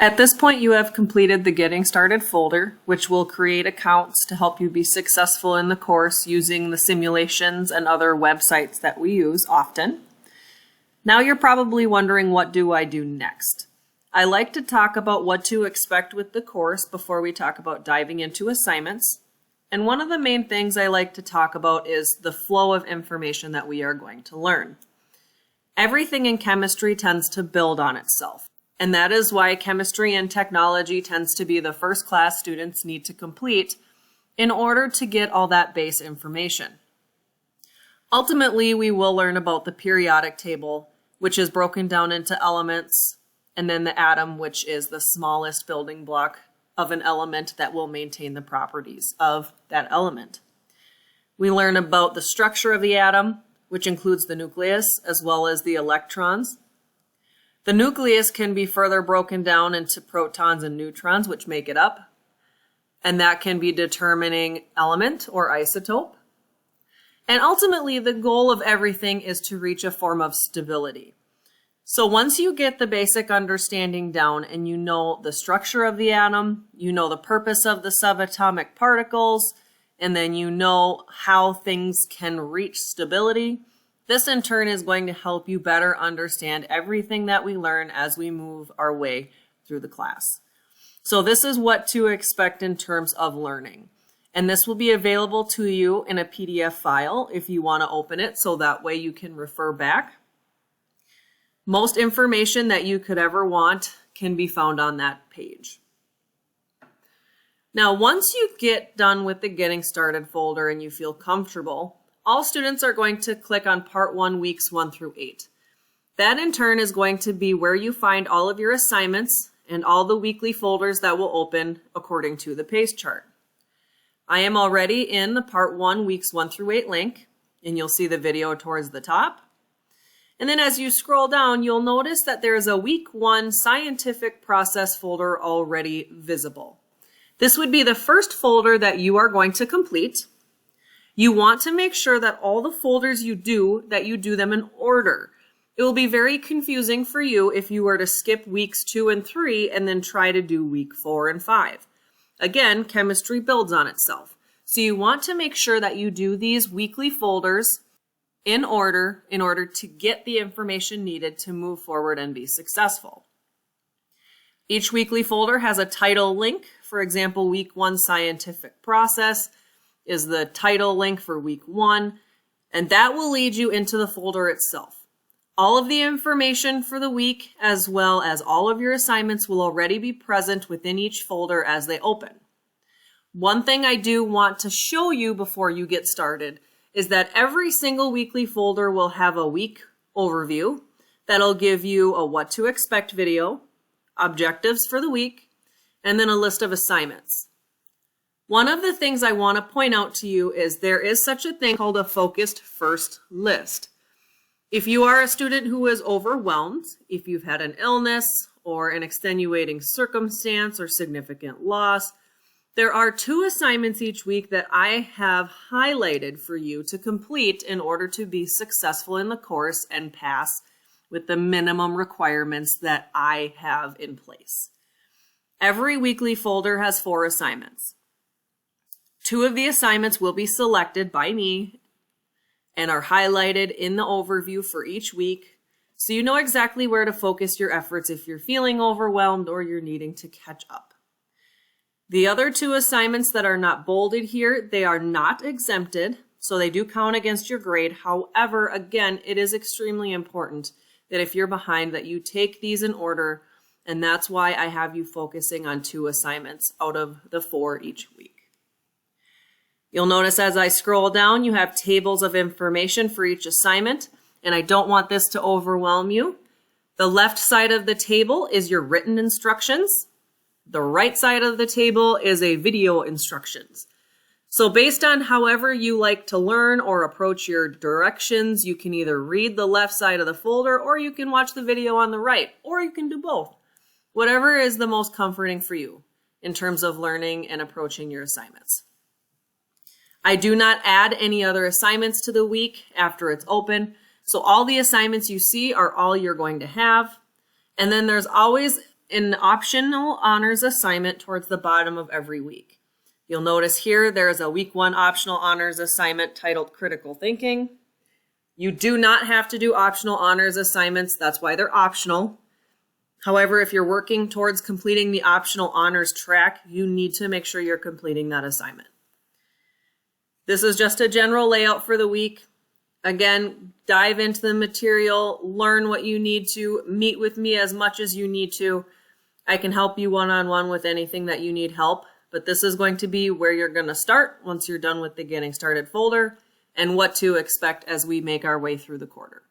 At this point, you have completed the Getting Started folder, which will create accounts to help you be successful in the course using the simulations and other websites that we use often. Now you're probably wondering, what do I do next? I like to talk about what to expect with the course before we talk about diving into assignments. And one of the main things I like to talk about is the flow of information that we are going to learn. Everything in chemistry tends to build on itself. And that is why chemistry and technology tends to be the first class students need to complete in order to get all that base information. Ultimately, we will learn about the periodic table, which is broken down into elements, and then the atom, which is the smallest building block of an element that will maintain the properties of that element. We learn about the structure of the atom, which includes the nucleus as well as the electrons. The nucleus can be further broken down into protons and neutrons, which make it up, and that can be determining element or isotope. And ultimately, the goal of everything is to reach a form of stability. So once you get the basic understanding down and you know the structure of the atom, you know the purpose of the subatomic particles, and then you know how things can reach stability, this in turn is going to help you better understand everything that we learn as we move our way through the class. So this is what to expect in terms of learning. And this will be available to you in a PDF file if you want to open it, so that way you can refer back. Most information that you could ever want can be found on that page. Now, once you get done with the Getting Started folder and you feel comfortable, all students are going to click on Part 1, Weeks 1 through 8. That in turn is going to be where you find all of your assignments and all the weekly folders that will open according to the pace chart. I am already in the Part 1, Weeks 1 through 8 link, and you'll see the video towards the top. And then as you scroll down, you'll notice that there is a Week 1 Scientific Process folder already visible. This would be the first folder that you are going to complete. You want to make sure that all the folders you do them in order. It will be very confusing for you if you were to skip weeks 2 and 3 and then try to do week 4 and 5. Again, chemistry builds on itself. So you want to make sure that you do these weekly folders in order to get the information needed to move forward and be successful. Each weekly folder has a title link. For example, Week 1 Scientific Process is the title link for week 1, and that will lead you into the folder itself. All of the information for the week, as well as all of your assignments, will already be present within each folder as they open. One thing I do want to show you before you get started is that every single weekly folder will have a week overview that'll give you a what to expect video, objectives for the week, and then a list of assignments. One of the things I want to point out to you is there is such a thing called a focused first list. If you are a student who is overwhelmed, if you've had an illness or an extenuating circumstance or significant loss, there are 2 assignments each week that I have highlighted for you to complete in order to be successful in the course and pass with the minimum requirements that I have in place. Every weekly folder has 4 assignments. 2 of the assignments will be selected by me and are highlighted in the overview for each week, so you know exactly where to focus your efforts if you're feeling overwhelmed or you're needing to catch up. The other 2 assignments that are not bolded here, they are not exempted, so they do count against your grade. However, again, it is extremely important that if you're behind, that you take these in order, and that's why I have you focusing on 2 assignments out of the 4 each week. You'll notice as I scroll down, you have tables of information for each assignment, and I don't want this to overwhelm you. The left side of the table is your written instructions. The right side of the table is a video instructions. So based on however you like to learn or approach your directions, you can either read the left side of the folder or you can watch the video on the right, or you can do both. Whatever is the most comforting for you in terms of learning and approaching your assignments. I do not add any other assignments to the week after it's open. So all the assignments you see are all you're going to have. And then there's always an optional honors assignment towards the bottom of every week. You'll notice here there is a week 1 optional honors assignment titled Critical Thinking. You do not have to do optional honors assignments. That's why they're optional. However, if you're working towards completing the optional honors track, you need to make sure you're completing that assignment. This is just a general layout for the week. Again, dive into the material, learn what you need to, meet with me as much as you need to. I can help you one-on-one with anything that you need help, but this is going to be where you're going to start once you're done with the Getting Started folder and what to expect as we make our way through the quarter.